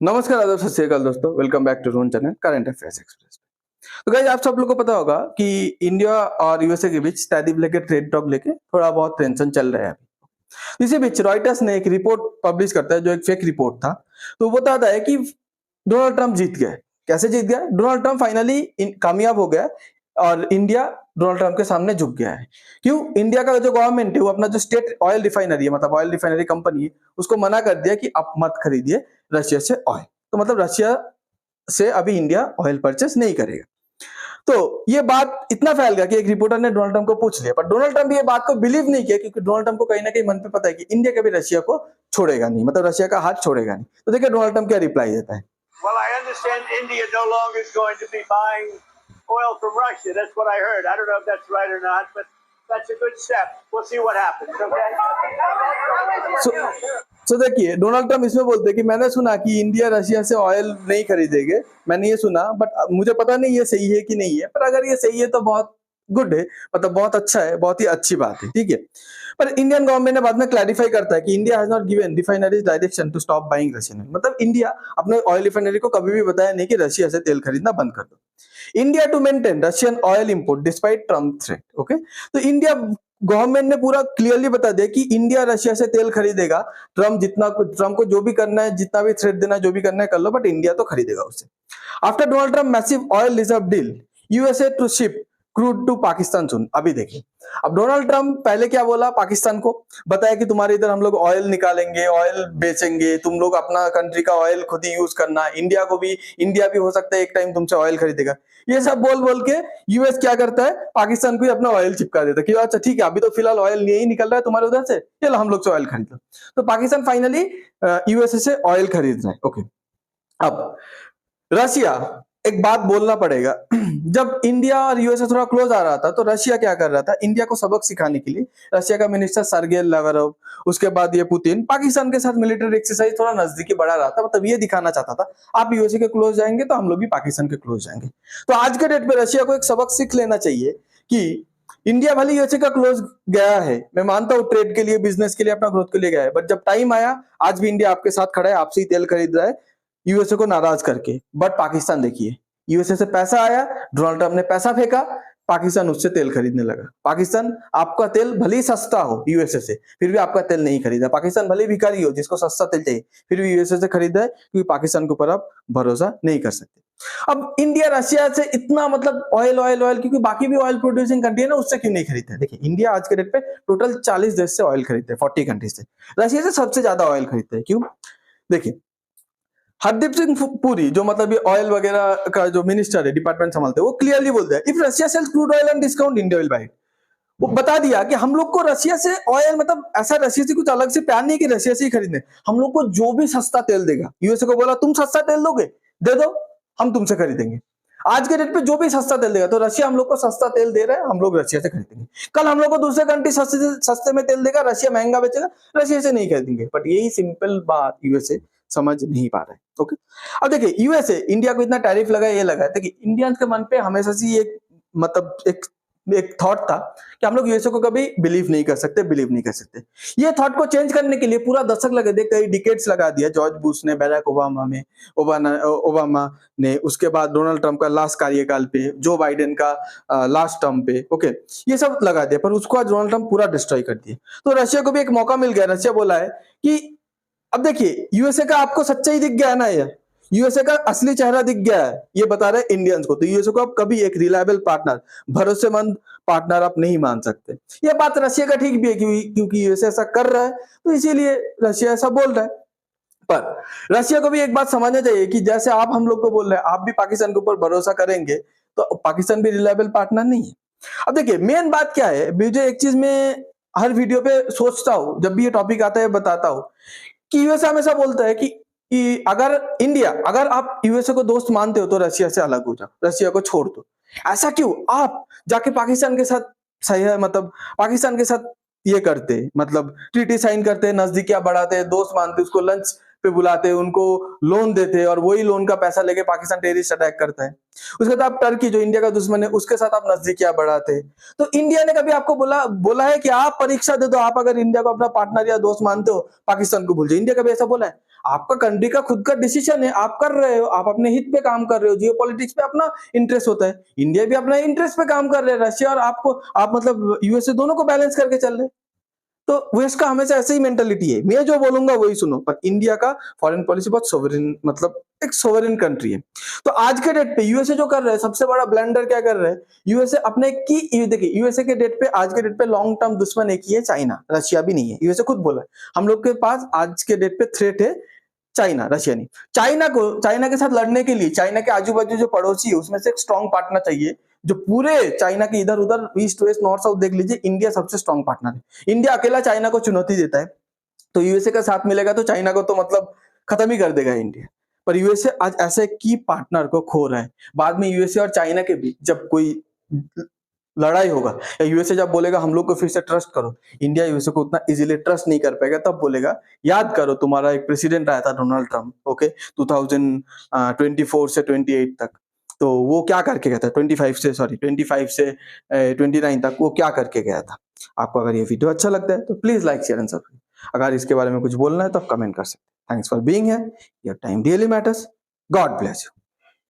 नमस्कार, आदाब, सत श्री अकाल दोस्तों। Welcome back to Rohan channel current affairs express. तो गाइस, आप सब लोगों को पता होगा कि इंडिया और यूएसए के बीच टैरिफ लेके, ट्रेड टॉक लेके थोड़ा बहुत टेंशन चल रहा है अभी। इसी बीच रॉयटर्स ने एक रिपोर्ट पब्लिश करता है जो एक फेक रिपोर्ट था। तो वो बताता है कि डोनाल्ड ट्रंप जीत गया। कैसे जीत गया? डोनाल्ड ट्रंप फाइनली कामयाब हो गया और इंडिया डोनाल्ड ट्रंप के सामने झुक गया है। क्यों? इंडिया का जो गवर्नमेंट है वो अपना जो स्टेट ऑयल रिफाइनरी है, मतलब ऑयल रिफाइनरी कंपनी है, उसको मना कर दिया कि आप मत खरीदिए रशिया से ऑयल। तो मतलब रशिया से अभी इंडिया ऑयल परचेस नहीं करेगा। तो ये बात इतना फैल गया कि एक रिपोर्टर ने डोनाल्ड ट्रंप को पूछ लिया, पर डोनाल्ड ट्रंप ये बात को बिलीव नहीं किया, क्योंकि डोनाल्ड ट्रंप को कहीं ना कहीं मन पे पता है कि इंडिया कभी रशिया को छोड़ेगा नहीं, मतलब रशिया का हाथ छोड़ेगा नहीं। तो देखिए डोनाल्ड ट्रंप क्या रिप्लाई देता है। Well, I understand India no longer is going to be buying oil from Russia. That's what I heard. I don't know if that's right or not, but that's a good step. We'll see what happens, okay? So देखिए Donald Trump इसमें बोलते हैं कि मैंने सुना कि India Russia से oil नहीं खरीदेंगे, मैंने ये सुना, बट मुझे पता नहीं ये सही है कि नहीं है, पर अगर ये सही है तो बहुत गुड है, मतलब बहुत अच्छा है, बहुत ही अच्छी बात है, ठीक है। पर इंडियन गवर्नमेंट ने बाद में क्लैरिफाई करता है कि India has not given refineries direction to stop buying Russian, मतलब इंडिया अपने ऑयल रिफाइनरी को कभी भी बताया नहीं कि रशिया से तेल खरीदना बंद कर दो। India to maintain Russian oil import despite Trump threat. Okay, तो इंडिया गवर्नमेंट ने पूरा क्लियरली बता दिया कि इंडिया रशिया से तेल खरीदेगा। ट्रम्प को जो भी करना है, जितना भी थ्रेट देना है, जो भी करना है कर लो, बट इंडिया तो खरीदेगा उससे। After Donald Trump massive oil reserve deal USA to ship crude to Pakistan soon. अभी देखिए, अब डोनाल्ड ट्रंप पहले क्या बोला, पाकिस्तान को बताया कि तुम्हारे इधर हम लोग ऑयल निकालेंगे, ऑयल बेचेंगे, तुम लोग अपना कंट्री का ऑयल खुद ही यूज करना, इंडिया भी हो सकता है एक टाइम तुमसे ऑयल खरीदेगा। ये सब बोल बोल के यूएस क्या करता है, पाकिस्तान को ही अपना ऑयल चिपका देता है कि अच्छा ठीक है, अभी तो फिलहाल ऑयल नहीं निकल रहा है तुम्हारे उधर से, चलो हम लोग से ऑयल खरीद लो। तो पाकिस्तान फाइनली यूएसए से ऑयल खरीद रहा है। ओके, अब रशिया, एक बात बोलना पड़ेगा, जब इंडिया और यूएसए थोड़ा क्लोज आ रहा था तो रशिया क्या कर रहा था, इंडिया को सबक सिखाने के लिए रशिया का मिनिस्टर सर्गेई लावरोव, उसके बाद ये पुतिन पाकिस्तान के साथ मिलिट्री एक्सरसाइज थोड़ा नजदीकी बढ़ा रहा था, मतलब ये दिखाना चाहता था आप यूएसए के क्लोज जाएंगे तो हम लोग भी पाकिस्तान के क्लोज जाएंगे। तो आज के डेट पे रशिया को एक सबक सीख लेना चाहिए कि इंडिया भले यूएसए का क्लोज गया है, मैं मानता हूँ ट्रेड के लिए, बिजनेस के लिए, अपना ग्रोथ के लिए गया है, बट जब टाइम आया, आज भी इंडिया आपके साथ खड़ा है, आपसे ही तेल खरीद रहा है यूएसए को नाराज करके। बट पाकिस्तान देखिए, यूएसए से पैसा आया, डोनाल्ड ट्रंप ने पैसा फेंका, पाकिस्तान उससे तेल खरीदने लगा। पाकिस्तान आपका तेल भले ही सस्ता हो यूएसए से, फिर भी आपका तेल नहीं खरीदा। पाकिस्तान भले ही भिखारी हो, जिसको सस्ता तेल चाहिए, फिर भी यूएसए से खरीदा है, क्योंकि पाकिस्तान के ऊपर आप भरोसा नहीं कर सकते। अब इंडिया रशिया से इतना मतलब ऑयल ऑयल ऑयल, क्योंकि बाकी भी ऑयल प्रोड्यूसिंग कंट्री है ना, उससे क्यों नहीं खरीदते? देखिए इंडिया आज के डेट पे टोटल 40 देश से ऑयल खरीदते हैं, 40 कंट्रीज से। रशिया से सबसे ज्यादा ऑयल खरीदते हैं। क्यों? देखिए हरदीप सिंह पुरी, जो मतलब ये ऑयल वगैरह का जो मिनिस्टर है, डिपार्टमेंट संभालते हैं, वो क्लियरली बोलते हैं if Russia sells crude oil on discount India will buy it. वो बता दिया कि हम लोग को रशिया से ऑयल, मतलब ऐसा रशिया से कुछ अलग से प्यार नहीं कि रशिया से ही खरीदने, हम लोग को जो भी सस्ता तेल देगा, यूएसए को बोला तुम सस्ता तेल दोगे, दे दो, हम तुमसे खरीदेंगे। आज के डेट पे जो भी सस्ता तेल देगा, तो रशिया हम लोग को सस्ता तेल दे रहा है, हम लोग रशिया से खरीदेंगे। कल हम लोग को दूसरे कंट्री सस्ते में तेल देगा, रशिया महंगा बेचेगा, रशिया से नहीं खरीदेंगे। बट यही सिंपल बात यूएसए समझ नहीं पा रहा है। ओके, अब देखिए यूएसए इंडिया को इतना टैरिफ लगा, ये लगा, देखिए इंडियंस के मन पे हमेशा से एक मतलब एक थॉट था कि हम लोग यूएसए को कभी बिलीव नहीं कर सकते। ये थॉट को चेंज करने के लिए पूरा दशक लगे, देख कई डिकेड्स लगा दिया। जॉर्ज बुश ने, बैराक ओबामा ने, उसके बाद डोनाल्ड ट्रंप का लास्ट कार्यकाल पे, जो बाइडेन का लास्ट टर्म पे, ओके, ये सब लगा दिया, पर उसको आज डोनाल्ड ट्रंप पूरा डिस्ट्रॉय कर दिया। तो रशिया को भी एक मौका मिल गया। रशिया बोला है कि अब देखिए यूएसए का आपको सच्चाई दिख गया है ना, ये यूएसए का असली चेहरा दिख गया है, ये बता रहे इंडियंस को। तो यूएसए को आप कभी एक रिलायबल पार्टनर, भरोसेमंद पार्टनर आप नहीं मान सकते। ये बात रशिया का ठीक भी है, क्योंकि यूएसए ऐसा कर रहा है, तो इसीलिए रशिया ऐसा बोल रहा है। पर रशिया को भी एक बात समझना चाहिए कि जैसे आप हम लोग को बोल रहे हैं, आप भी पाकिस्तान के ऊपर भरोसा करेंगे, तो पाकिस्तान भी रिलायबल पार्टनर नहीं है। अब देखिए मेन बात क्या है, मुझे एक चीज में हर वीडियो पे सोचता हूँ, जब भी ये टॉपिक आता है बताता हूँ कि यूएसए हमेशा बोलता है कि अगर आप यूएसए को दोस्त मानते हो तो रशिया से अलग हो जाओ, रशिया को छोड़ दो। ऐसा क्यों? आप जाके पाकिस्तान के साथ सही है, मतलब पाकिस्तान के साथ ये करते, मतलब ट्रीटी साइन करते, नजदीकियां बढ़ाते, दोस्त मानते, उसको लंच पे बुलाते, उनको लोन देते, और वही लोन का पैसा लेके पाकिस्तान टेररिस्ट अटैक करता है। उसके बाद आप टर्की, जो इंडिया का दुश्मन है, उसके साथ आप नजदीकियां बढ़ाते। तो इंडिया ने कभी आपको बोला है कि आप परीक्षा दे दो, आप अगर इंडिया को अपना पार्टनर या दोस्त मानते हो, पाकिस्तान को भूल जाओ? इंडिया कभी ऐसा बोला है? आपका कंट्री का खुद का डिसीजन है, आप कर रहे हो, आप अपने हित पे काम कर रहे हो, जियो पॉलिटिक्स पे अपना इंटरेस्ट होता है, इंडिया भी अपना इंटरेस्ट पे काम कर रहे हैं, रशिया और आपको आप मतलब यूएसए दोनों को बैलेंस करके चल रहे हैं। तो वेस्ट का हमेशा ऐसे ही मेंटेलिटी है, मैं जो बोलूंगा वही सुनो, पर इंडिया का फॉरेन पॉलिसी बहुत सोवरेन मतलब एक सोवरेन कंट्री है। तो आज के डेट पे यूएसए जो कर रहा है सबसे बड़ा ब्लंडर क्या कर रहा है, यूएसए अपने की देखिए यूएसए के डेट पे आज के डेट पे लॉन्ग टर्म दुश्मन एक ही है, चाइना, रशिया भी नहीं है, यूएसए खुद बोला है हम लोग के पास आज के डेट पे थ्रेट है चाइना, रशिया नहीं। चाइना के साथ लड़ने के लिए चाइना के आजू बाजू जो पड़ोसी है उसमें से एक स्ट्रॉन्ग पार्टनर चाहिए, जो पूरे चाइना के इधर उधर ईस्ट वेस्ट नॉर्थ साउथ देख लीजिए, इंडिया सबसे स्ट्रॉन्ग पार्टनर है। इंडिया अकेला चाइना को चुनौती देता है, तो यूएसए का साथ मिलेगा तो चाइना को तो मतलब खत्म ही कर देगा इंडिया। पर यूएसए आज ऐसे की पार्टनर को खो रहा है, बाद में यूएसए और चाइना के बीच जब कोई लड़ाई होगा या यूएसए जब बोलेगा हम लोग को फिर से ट्रस्ट करो, इंडिया यूएसए को उतना इजीली ट्रस्ट नहीं कर पाएगा, तब बोलेगा याद करो तुम्हारा एक प्रेसिडेंट आया था डोनाल्ड ट्रम्प, ओके 2024 से 28 तक, तो वो क्या करके गया था 25 से 29 तक वो क्या करके गया था। आपको अगर ये वीडियो अच्छा लगता है तो please like share and subscribe. अगर इसके बारे में कुछ बोलना है तो आप कमेंट कर सकते हैं। Thanks for being here, your time really matters. God bless you.